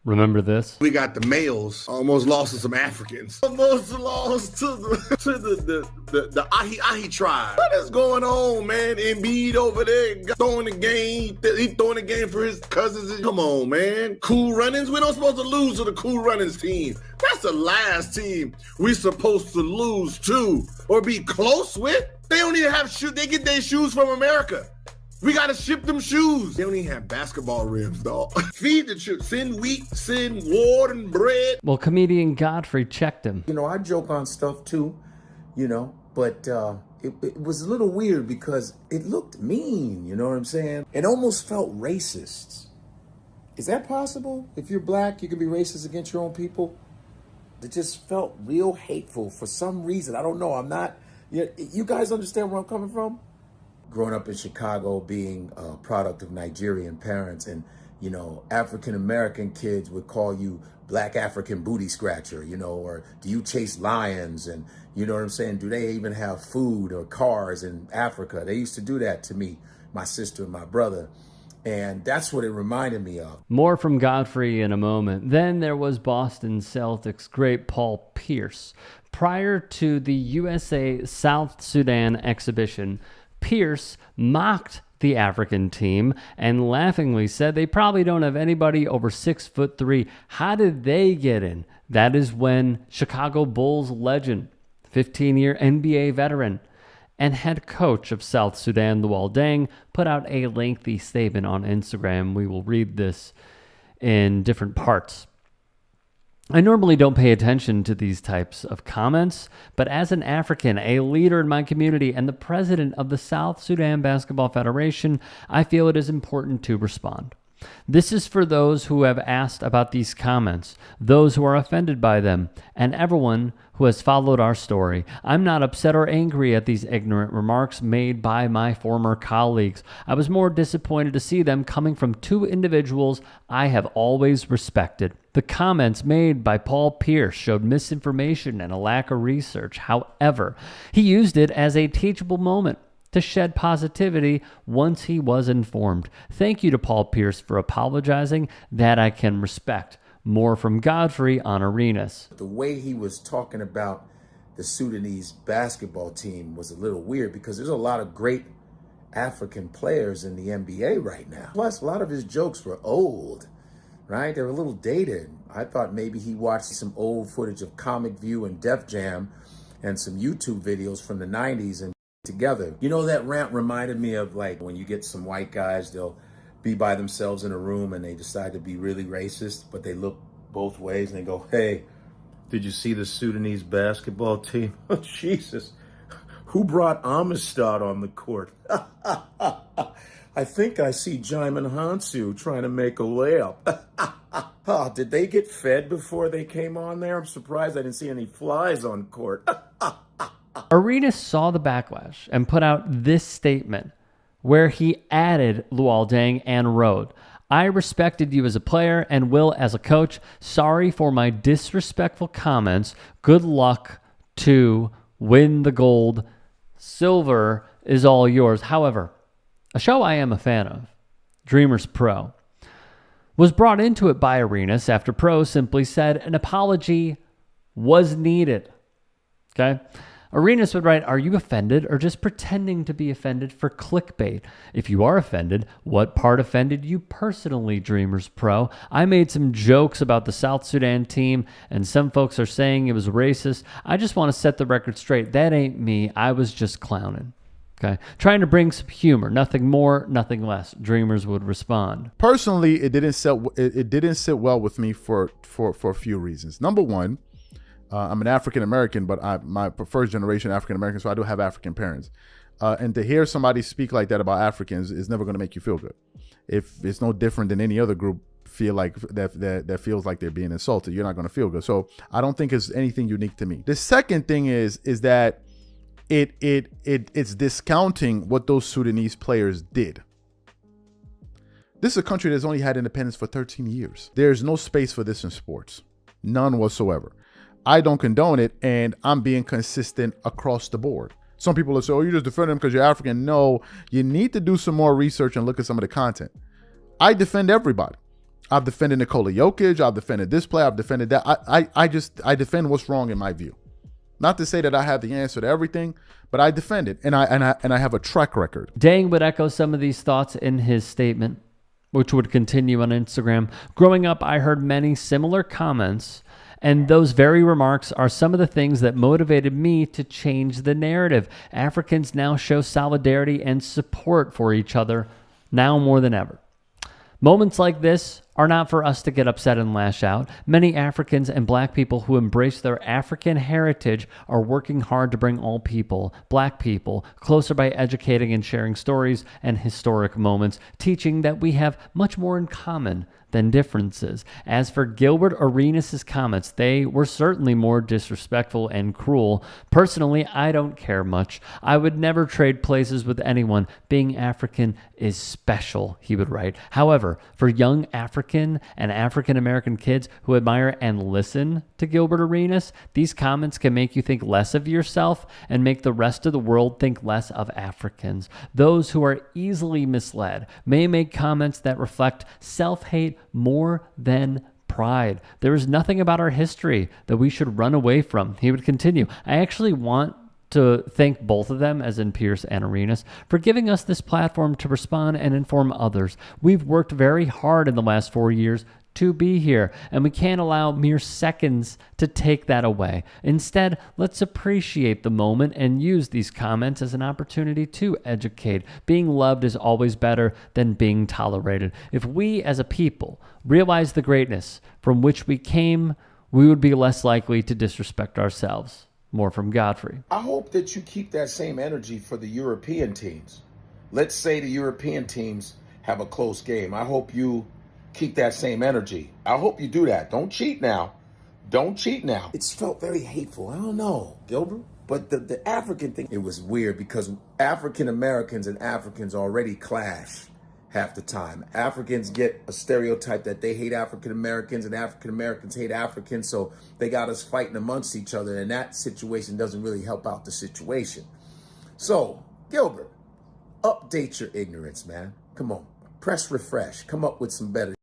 Remember this? We got the males almost lost to some Africans. Almost lost to the Ahi tribe. What is going on, man? Embiid over there throwing the game. He throwing the game for his cousins. Come on, man. Cool Runnings. We're not supposed to lose to the Cool Runnings team. That's the last team we're supposed to lose to or be close with. They don't even have shoes. They get their shoes from America. We gotta ship them shoes. They don't even have basketball rims, dog. Feed the children. Send wheat, send water and bread. Well, comedian Godfrey checked him. You know, I joke on stuff too, you know, but it was a little weird because it looked mean, you know what I'm saying? It almost felt racist. Is that possible? If you're black, you can be racist against your own people? It just felt real hateful for some reason. I don't know. I'm not, you guys understand where I'm coming from? Growing up in Chicago, being a product of Nigerian parents, and, you know, African-American kids would call you Black African booty scratcher, you know, or do you chase lions? And you know what I'm saying? Do they even have food or cars in Africa? They used to do that to me, my sister and my brother. And that's what it reminded me of. More from Godfrey in a moment. Then there was Boston Celtics great Paul Pierce. Prior to the USA South Sudan exhibition, Pierce mocked the African team and laughingly said they probably don't have anybody over 6'3". How did they get in? That is when Chicago Bulls legend, 15-year NBA veteran, and head coach of South Sudan, Luol Deng, put out a lengthy statement on Instagram. We will read this in different parts. I normally don't pay attention to these types of comments, but as an African, a leader in my community, and the president of the South Sudan Basketball Federation, I feel it is important to respond. This is for those who have asked about these comments, those who are offended by them, and everyone who has followed our story. I'm not upset or angry at these ignorant remarks made by my former colleagues. I was more disappointed to see them coming from two individuals I have always respected. The comments made by Paul Pierce showed misinformation and a lack of research. However, he used it as a teachable moment to shed positivity once he was informed. Thank you to Paul Pierce for apologizing. That I can respect. More from Godfrey on Arenas. The way he was talking about the Sudanese basketball team was a little weird because there's a lot of great African players in the NBA right now. Plus, a lot of his jokes were old, right? They were a little dated. I thought maybe he watched some old footage of Comic View and Def Jam and some YouTube videos from the 90s and together. You know, that rant reminded me of like when you get some white guys, they'll be by themselves in a room and they decide to be really racist, but they look both ways and they go, hey, did you see the Sudanese basketball team? Oh, Jesus. Who brought Amistad on the court? I think I see Jaimin Hansu trying to make a layup. Oh, did they get fed before they came on there? I'm surprised I didn't see any flies on court. Arenas saw the backlash and put out this statement where he added Luol Deng and wrote, I respected you as a player and will as a coach. Sorry for my disrespectful comments. Good luck to win the gold. Silver is all yours. However, a show I am a fan of, Dreamers Pro, was brought into it by Arenas after Pro simply said an apology was needed. Okay? Arenas would write, are you offended or just pretending to be offended for clickbait? If you are offended, what part offended you personally, Dreamers Pro? I made some jokes about the South Sudan team, and some folks are saying it was racist. I just want to set the record straight. That ain't me. I was just clowning. Okay, trying to bring some humor, nothing more, nothing less. Dreamers would respond. Personally, it didn't sit well with me for a few reasons. Number one, I'm an African American, but my first generation African American, so I do have African parents. And to hear somebody speak like that about Africans is never going to make you feel good. If it's no different than any other group feel like that feels like they're being insulted, you're not going to feel good. So I don't think it's anything unique to me. The second thing is that it's discounting what those Sudanese players did. This is a country that's only had independence for 13 years. There's no space for this in sports, none whatsoever. I don't condone it, and I'm being consistent across the board. Some people will say, oh, you just defend them because you're African. No, you need to do some more research and look at some of the content. I defend everybody. I've defended Nikola Jokic. I've defended this player. I've defended that. I defend what's wrong in my view. Not to say that I have the answer to everything, but I defend it, and I have a track record. Deng would echo some of these thoughts in his statement, which would continue on Instagram. Growing up, I heard many similar comments, and those very remarks are some of the things that motivated me to change the narrative. Africans now show solidarity and support for each other, now more than ever. Moments like this are not for us to get upset and lash out. Many Africans and black people who embrace their African heritage are working hard to bring all people, black people, closer by educating and sharing stories and historic moments, teaching that we have much more in common than differences. As for Gilbert Arenas' comments, they were certainly more disrespectful and cruel. Personally, I don't care much. I would never trade places with anyone. Being African is special, he would write. However, for young African and African American kids who admire and listen to Gilbert Arenas, these comments can make you think less of yourself and make the rest of the world think less of Africans. Those who are easily misled may make comments that reflect self-hate more than pride. There is nothing about our history that we should run away from. He would continue. I actually want to thank both of them, as in Pierce and Arenas, for giving us this platform to respond and inform others. We've worked very hard in the last 4 years to be here, and we can't allow mere seconds to take that away. Instead, let's appreciate the moment and use these comments as an opportunity to educate. Being loved is always better than being tolerated. If we as a people realize the greatness from which we came, we would be less likely to disrespect ourselves. More from Godfrey. I hope that you keep that same energy for the European teams. Let's say the European teams have a close game. I hope you keep that same energy. I hope you do that. Don't cheat now. Don't cheat now. It's felt very hateful. I don't know, Gilbert. But the African thing, it was weird because African Americans and Africans already clash half the time. Africans get a stereotype that they hate African Americans and African Americans hate Africans, so they got us fighting amongst each other, and that situation doesn't really help out the situation. So, Gilbert, update your ignorance, man. Come on, press refresh. Come up with some better.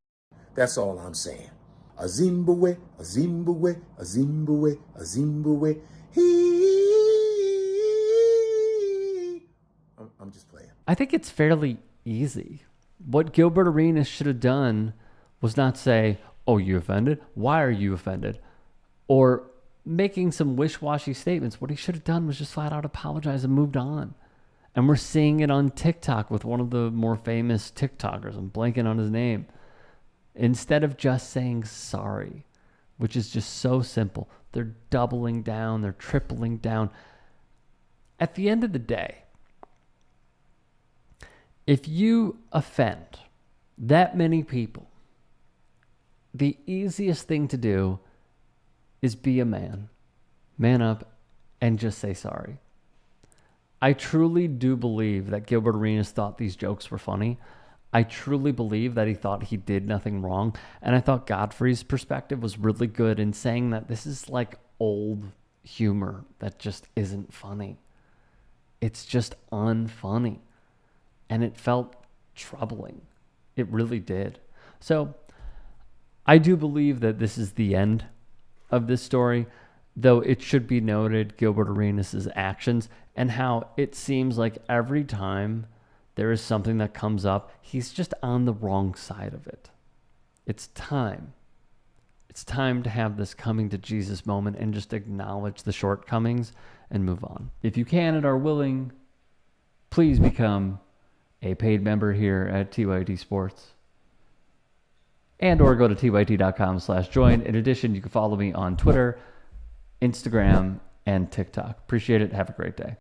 That's all I'm saying. A Zimbabwe, a Zimbabwe, a Zimbabwe, a Zimbabwe. I'm just playing. I think it's fairly easy. What Gilbert Arenas should have done was not say, oh, you offended? Why are you offended? Or making some wish-washy statements. What he should have done was just flat out apologize and moved on. And we're seeing it on TikTok with one of the more famous TikTokers. I'm blanking on his name. Instead of just saying sorry, which is just so simple, they're doubling down, they're tripling down. At the end of the day, if you offend that many people, the easiest thing to do is be a man up, and just say sorry. I truly do believe that Gilbert Arenas thought these jokes were funny. I truly believe that he thought he did nothing wrong. And I thought Godfrey's perspective was really good in saying that this is like old humor that just isn't funny. It's just unfunny. And it felt troubling. It really did. So I do believe that this is the end of this story, though it should be noted Gilbert Arenas' actions and how it seems like every time there is something that comes up, he's just on the wrong side of it. It's time. It's time to have this coming to Jesus moment and just acknowledge the shortcomings and move on. If you can and are willing, please become a paid member here at TYT Sports. And or go to tyt.com/join. In addition, you can follow me on Twitter, Instagram, and TikTok. Appreciate it. Have a great day.